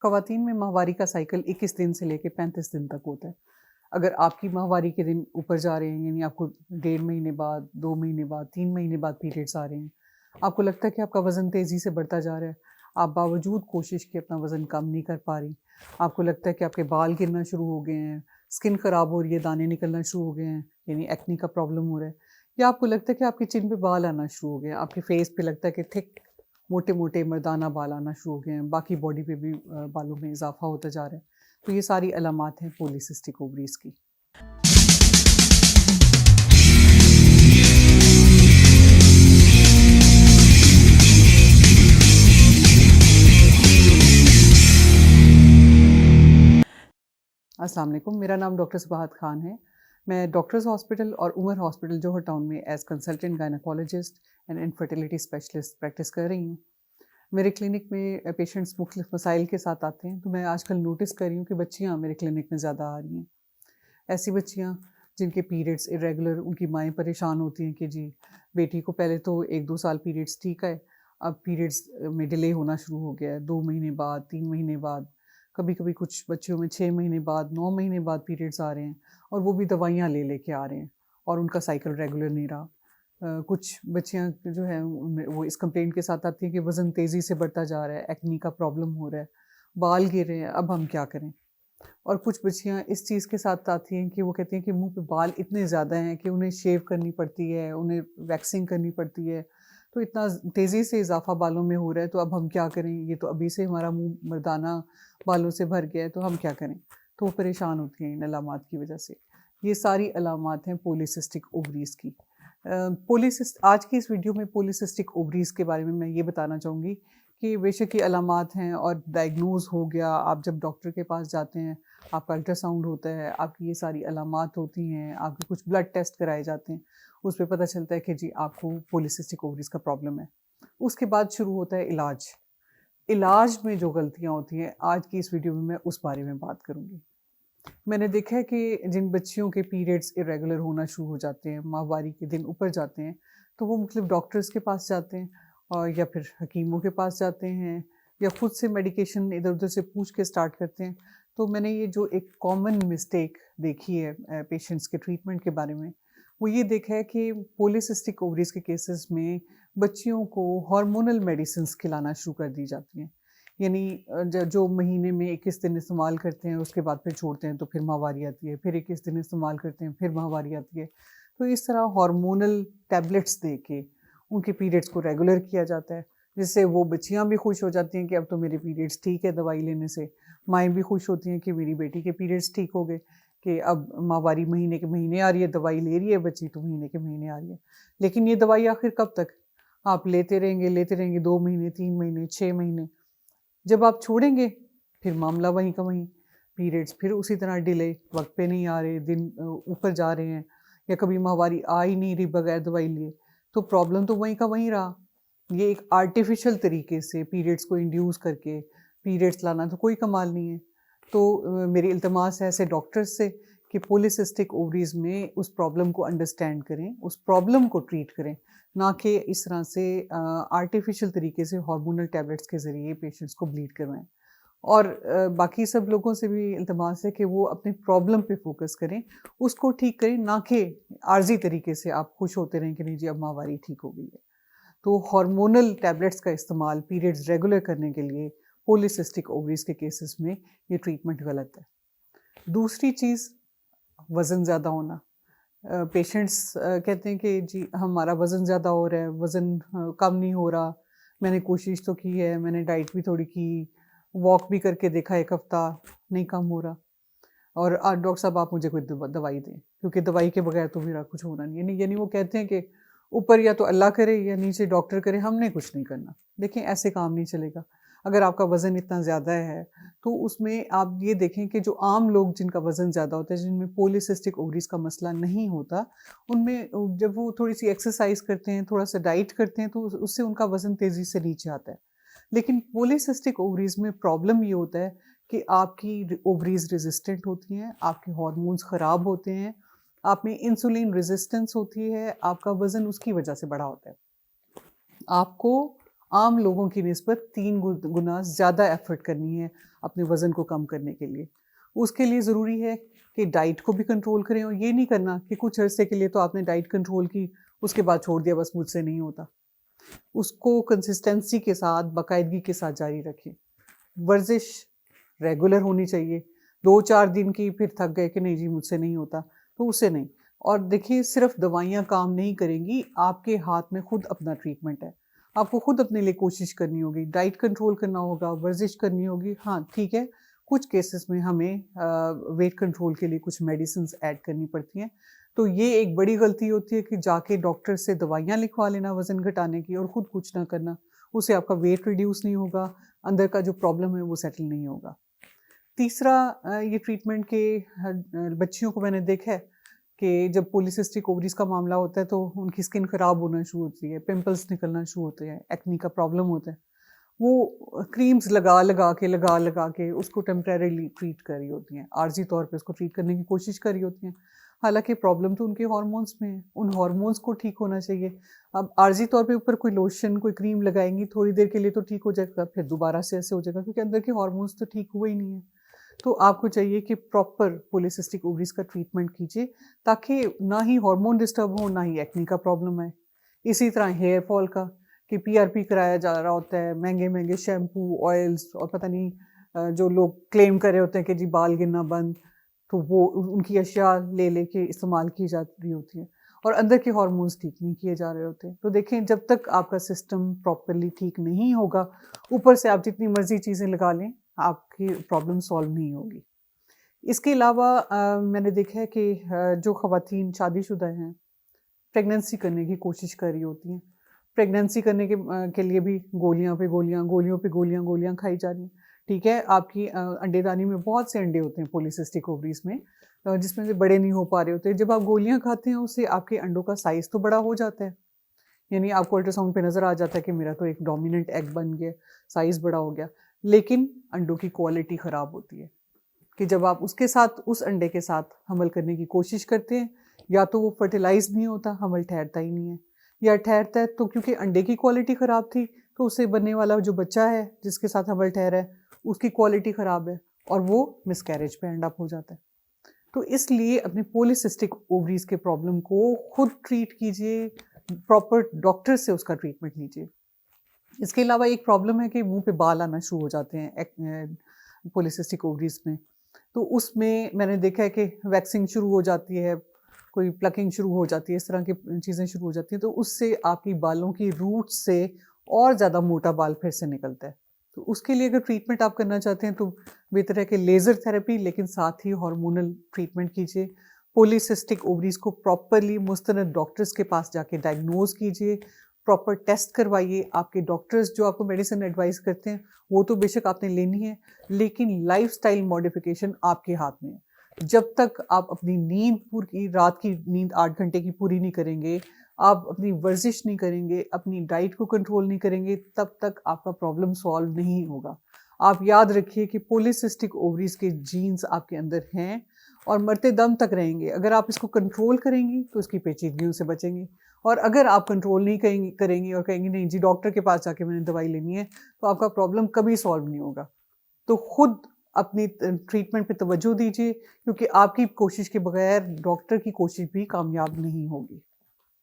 ख़वातीन में माहवारी का साइकिल 21 दिन से लेके 35 दिन तक होता है। अगर आपकी माहवारी के दिन ऊपर जा रहे हैं, यानी आपको 1.5 महीने बाद, 2 महीने बाद, 3 महीने बाद पीरियड्स आ रहे हैं, आपको लगता है कि आपका वज़न तेज़ी से बढ़ता जा रहा है, आप बावजूद कोशिश के अपना वज़न कम नहीं कर पा रही, आपको लगता है कि आपके बाल गिरना शुरू हो गए हैं, स्किन ख़राब हो रही है, दाने निकलना शुरू हो गए हैं, यानी एक्ने का प्रॉब्लम हो रहा है, या आपको लगता है कि आपके चिन पे बाल आना शुरू हो गए हैं, आपके फेस पे लगता है कि थिक मोटे-मोटे मर्दाना बाल आना शुरू हो गए हैं, बाकी बॉडी पे भी बालों में इज़ाफ़ा होता जा रहा है। तो ये सारी अलामात हैं पॉलीसिस्टिक ओवरीज़ की। अस्सलाम वालेकुम, मेरा नाम डॉक्टर सुबहात खान है। मैं डॉक्टर्स हॉस्पिटल और उमर हॉस्पिटल जोहर टाउन में as consultant gynaecologist and infertility specialist practice कर रही हूँ। मेरे क्लिनिक में पेशेंट्स मुख्तलिफ मसाइल के साथ आते हैं, तो मैं आजकल नोटिस कर रही हूँ कि बच्चियाँ मेरे क्लिनिक में ज़्यादा आ रही हैं। ऐसी बच्चियाँ जिनके पीरियड्स इरेगुलर, उनकी माएँ परेशान होती हैं कि जी, बेटी को पहले तो 1-2 साल पीरियड्स ठीक आए, अब पीरियड्स में डिले होना शुरू हो गया है, 2 महीने बाद, 3 महीने बाद, कभी-कभी कुछ बच्चियों में 6 महीने बाद, 9 महीने बाद पीरियड्स आ रहे हैं और वो भी दवाइयाँ ले के आ रहे हैं और उनका साइकिल रेगुलर नहीं रहा। कुछ बच्चियाँ जो हैं उनमें वो इस कंप्लेंट के साथ आती हैं कि वज़न तेज़ी से बढ़ता जा रहा है, एक्ने का प्रॉब्लम हो रहा है, बाल गिर रहे हैं, अब हम क्या करें? और कुछ बच्चियाँ इस चीज़ के साथ आती हैं कि वो कहती हैं कि मुँह पे बाल इतने ज़्यादा हैं कि उन्हें शेव करनी पड़ती है, उन्हें वैक्सिंग करनी पड़ती है। तो इतना तेज़ी से इज़ाफ़ा बालों में हो रहा है, तो अब हम क्या करें? ये तो अभी से हमारा मुँह मर्दाना बालों से भर गया है, तो हम क्या करें? तो वो परेशान होती हैं इन अलामात की वजह से। ये सारी अलामात हैं पॉलीसिस्टिक ओवरीज़ की। पॉलीसिस्ट आज की इस वीडियो में पॉलीसिस्टिक ओवरीज़ के बारे में मैं ये बताना चाहूँगी कि बेशक ये अलामात हैं और डायग्नोज़ हो गया, आप जब डॉक्टर के पास जाते हैं, आपका अल्ट्रासाउंड होता है, आपकी ये सारी अलामात होती हैं, आपके कुछ ब्लड टेस्ट कराए जाते हैं, उसपे पता चलता है कि जी आपको पॉलीसिस्टिक ओवरीज़ का प्रॉब्लम है। उसके बाद शुरू होता है इलाज। इलाज में जो गलतियाँ होती हैं, आज की इस वीडियो में मैं उस बारे में बात करूँगी। मैंने देखा है कि जिन बच्चियों के पीरियड्स इरेगुलर होना शुरू हो जाते हैं, माहवारी के दिन ऊपर जाते हैं, तो वो मुख्तलिफ डॉक्टर्स के पास जाते हैं और या फिर हकीमों के पास जाते हैं या खुद से मेडिकेशन इधर-उधर से पूछ के स्टार्ट करते हैं। तो मैंने ये जो एक कॉमन मिस्टेक देखी है पेशेंट्स के ट्रीटमेंट के बारे में, वो ये देखा है कि पॉलीसिस्टिक ओवरीज़ के केसेस में बच्चियों को हार्मोनल मेडिसिन्स खिलाना शुरू कर दी जाती हैं। यानी जो महीने में 21 दिन इस्तेमाल करते हैं, उसके बाद फिर छोड़ते हैं, तो फिर माहवारी आती है, फिर 21 दिन इस्तेमाल करते हैं, फिर माहवारी आती है। तो इस तरह हार्मोनल टैबलेट्स दे के उनके पीरियड्स को रेगुलर किया जाता है, जिससे वो बच्चियाँ भी खुश हो जाती हैं कि अब तो मेरे पीरियड्स ठीक है दवाई लेने से। माएँ भी खुश होती हैं कि मेरी बेटी के पीरियड्स ठीक हो गए, कि अब माहवारी महीने के महीने आ रही है, दवाई ले रही है बच्ची तो महीने के महीने आ रही है। लेकिन ये दवाई आखिर कब तक? आप लेते रहेंगे 2 महीने, 3 महीने, 6 महीने। जब आप छोड़ेंगे, फिर मामला वहीं का वहीं, पीरियड्स फिर उसी तरह डिले, वक़्त पे नहीं आ रहे, दिन ऊपर जा रहे हैं या कभी माहवारी आ ही नहीं रही बगैर दवाई लिए, तो प्रॉब्लम तो वहीं का वहीं रहा। ये एक आर्टिफ़िशियल तरीके से पीरियड्स को इंड्यूस करके पीरियड्स लाना तो कोई कमाल नहीं है। तो मेरी इल्तमास है ऐसे डॉक्टर्स से कि पॉलीसिस्टिक ओवरीज़ में उस प्रॉब्लम को अंडरस्टैंड करें, उस प्रॉब्लम को ट्रीट करें, ना कि इस तरह से आर्टिफ़िशियल तरीके से हार्मोनल टैबलेट्स के ज़रिए पेशेंट्स को ब्लीड करवाएँ। और बाकी सब लोगों से भी इल्तमास है कि वो अपनी प्रॉब्लम पे फ़ोकस करें, उसको ठीक करें, ना कि आर्ज़ी तरीके से आप खुश होते रहें कि नहीं जी अब माहवारी ठीक हो गई है। तो हार्मोनल टैबलेट्स का इस्तेमाल पीरियड्स रेगुलर करने के लिए पॉलीसिस्टिक ओवरीज़ के केसेस में ये ट्रीटमेंट गलत है। दूसरी चीज़ वज़न ज़्यादा होना। पेशेंट्स कहते हैं कि जी हमारा वज़न ज़्यादा हो रहा है, वज़न कम नहीं हो रहा, मैंने कोशिश तो की है, मैंने डाइट भी थोड़ी की, वॉक भी करके देखा 1 हफ़्ता, नहीं कम हो रहा और डॉक्टर साहब आप मुझे कोई दवाई दें, क्योंकि दवाई के बगैर तो मेरा कुछ होना नहीं है। यानी यानी वो कहते हैं कि ऊपर या तो अल्लाह करे या नीचे डॉक्टर करे, हमने कुछ नहीं करना। देखिए ऐसे काम नहीं चलेगा। अगर आपका वज़न इतना ज़्यादा है, तो उसमें आप ये देखें कि जो आम लोग जिनका वज़न ज़्यादा होता है, जिनमें पॉलीसिस्टिक ओवरीज़ का मसला नहीं होता, उनमें जब वो थोड़ी-सी एक्सरसाइज़ करते हैं, थोड़ा-सा डाइट करते हैं, तो उससे उनका वज़न तेज़ी से नीचे आता है। लेकिन पॉलीसिस्टिक ओवरीज़ में प्रॉब्लम ये होता है कि आपकी ओवरीज़ रेज़िस्टेंट होती हैं, आपके हार्मोन्स ख़राब होते हैं, आप में इंसुलिन रेज़िस्टेंस होती है, आपका वज़न उसकी वजह से बढ़ा होता है। आपको आम लोगों की निस्बत 3 गुना ज़्यादा एफ़र्ट करनी है अपने वज़न को कम करने के लिए। उसके लिए ज़रूरी है कि डाइट को भी कंट्रोल करें और ये नहीं करना कि कुछ अरसे के लिए तो आपने डाइट कंट्रोल की, उसके बाद छोड़ दिया बस मुझसे नहीं होता। उसको कंसिस्टेंसी के साथ, बाकायदगी के साथ जारी रखें। वर्जिश रेगुलर होनी चाहिए। 2-4 दिन की फिर थक गए कि नहीं जी मुझसे नहीं होता, तो उससे नहीं। और देखिए सिर्फ़ दवाइयाँ काम नहीं करेंगी, आपके हाथ में खुद अपना ट्रीटमेंट है। आपको खुद अपने लिए कोशिश करनी होगी, डाइट कंट्रोल करना होगा, वर्जिश करनी होगी। हाँ, ठीक है, कुछ केसेस में हमें वेट कंट्रोल के लिए कुछ मेडिसिन्स ऐड करनी पड़ती हैं। तो ये एक बड़ी गलती होती है कि जाके डॉक्टर से दवाइयाँ लिखवा लेना वज़न घटाने की और खुद कुछ ना करना। उससे आपका वेट रिड्यूस नहीं होगा, अंदर का जो प्रॉब्लम है वो सेटल नहीं होगा। तीसरा ये ट्रीटमेंट के बच्चियों को मैंने देखा है कि जब पॉलीसिस्टिक ओवरीज़ का मामला होता है तो उनकी स्किन ख़राब होना शुरू होती है, पिंपल्स निकलना शुरू होते हैं, एक्ने का प्रॉब्लम होता है। वो क्रीम्स लगा-लगा के उसको टेम्परेरीली ट्रीट कर रही होती हैं, आर्ज़ी तौर पे उसको ट्रीट करने की कोशिश कर रही होती हैं। हालाँकि प्रॉब्लम तो उनके हार्मोन्स में है, उन हार्मोन्स को ठीक होना चाहिए। अब आर्ज़ी तौर पे ऊपर कोई लोशन, कोई क्रीम लगाएँगी, थोड़ी देर के लिए तो ठीक हो जाएगा, फिर दोबारा से ऐसे हो जाएगा क्योंकि अंदर के हार्मोन्स तो ठीक हुए ही नहीं हैं। तो आपको चाहिए कि प्रॉपर पॉलीसिस्टिक ओवरीज़ का ट्रीटमेंट कीजिए ताकि ना ही हार्मोन डिस्टर्ब हो, ना ही एक्ने का प्रॉब्लम आए। इसी तरह हेयर फॉल का कि पीआरपी कराया जा रहा होता है, महँगे-महँगे शैम्पू, ऑयल्स और पता नहीं जो लोग क्लेम कर रहे होते हैं कि जी बाल गिरना बंद, तो वो उनकी अशिया ले के इस्तेमाल की जा रही होती हैं और अंदर के हार्मोन्स ठीक नहीं किए जा रहे होते। तो देखें जब तक आपका सिस्टम प्रॉपर्ली ठीक नहीं होगा, ऊपर से आप जितनी मर्ज़ी चीज़ें लगा लें, आपकी प्रॉब्लम सॉल्व नहीं होगी। इसके अलावा मैंने देखा है कि जो ख़वातीन शादीशुदा हैं, प्रेगनेंसी करने की कोशिश कर रही होती हैं। प्रेगनेंसी करने के लिए भी गोलियाँ पे गोलियाँ, गोलियों पे गोलियाँ, गोलियाँ खाई जा रही हैं। ठीक है, आपकी अंडेदानी में बहुत से अंडे होते हैं पॉलीसिस्टिक ओवरीज़ में जिसमें से बड़े नहीं हो पा रहे होते। जब आप गोलियाँ खाते हैं उससे आपके अंडों का साइज़ तो बड़ा हो जाता है। यानी आपको अल्ट्रासाउंड पे नज़र आ जाता है कि मेरा तो एक डोमिनेंट एग बन गया, साइज़ बड़ा हो गया। लेकिन अंडों की क्वालिटी ख़राब होती है। कि जब आप उसके साथ उस अंडे के साथ हमल करने की कोशिश करते हैं, या तो वो फर्टिलाइज़ नहीं होता, हमल ठहरता ही नहीं है, या ठहरता है तो क्योंकि अंडे की क्वालिटी ख़राब थी, तो उससे बनने वाला जो बच्चा है, जिसके साथ हमल ठहरा है, उसकी क्वालिटी ख़राब है और वो मिसकैरेज पे एंड अप हो जाता है। तो इसलिए अपने पॉलीसिस्टिक ओवरीज़ के प्रॉब्लम को खुद ट्रीट कीजिए, प्रॉपर डॉक्टर से उसका ट्रीटमेंट लीजिए। इसके अलावा एक प्रॉब्लम है कि मुँह पे बाल आना शुरू हो जाते हैं पॉलीसिस्टिक ओवरीज़ में। तो उसमें मैंने देखा है कि वैक्सिंग शुरू हो जाती है, कोई प्लकिंग शुरू हो जाती है, इस तरह की चीज़ें शुरू हो जाती हैं, तो उससे आपकी बालों की रूट से और ज़्यादा मोटा बाल फिर से निकलता है। तो उसके लिए अगर ट्रीटमेंट आप करना चाहते हैं, तो बेहतर है कि लेज़र थेरेपी लेकिन साथ ही हार्मोनल ट्रीटमेंट कीजिए। पॉलीसिस्टिक ओवरीज़ को प्रॉपरली मुस्तनद डॉक्टर्स के पास जाके डायग्नोज़ कीजिए, प्रॉपर टेस्ट करवाइए। आपके डॉक्टर्स जो आपको मेडिसिन एडवाइस करते हैं, वो तो बेशक आपने लेनी है, लेकिन लाइफ़स्टाइल मॉडिफ़िकेशन आपके हाथ में है। जब तक आप अपनी नींद पूरी रात की नींद 8 घंटे की पूरी नहीं करेंगे, आप अपनी वर्ज़िश नहीं करेंगे, अपनी डाइट को कंट्रोल नहीं करेंगे, तब तक आपका प्रॉब्लम सॉल्व नहीं होगा। आप याद रखिए कि पॉलीसिस्टिक ओवरीज़ के जीन्स आपके अंदर हैं और मरते दम तक रहेंगे। अगर आप इसको कंट्रोल करेंगी, तो इसकी पेचीदगियों से बचेंगी और अगर आप कंट्रोल नहीं करेंगी और कहेंगी नहीं जी डॉक्टर के पास जाके मैंने दवाई लेनी है, तो आपका प्रॉब्लम कभी सॉल्व नहीं होगा। तो खुद अपनी ट्रीटमेंट पे तवज्जो दीजिए क्योंकि आपकी कोशिश के बगैर डॉक्टर की कोशिश भी कामयाब नहीं होगी।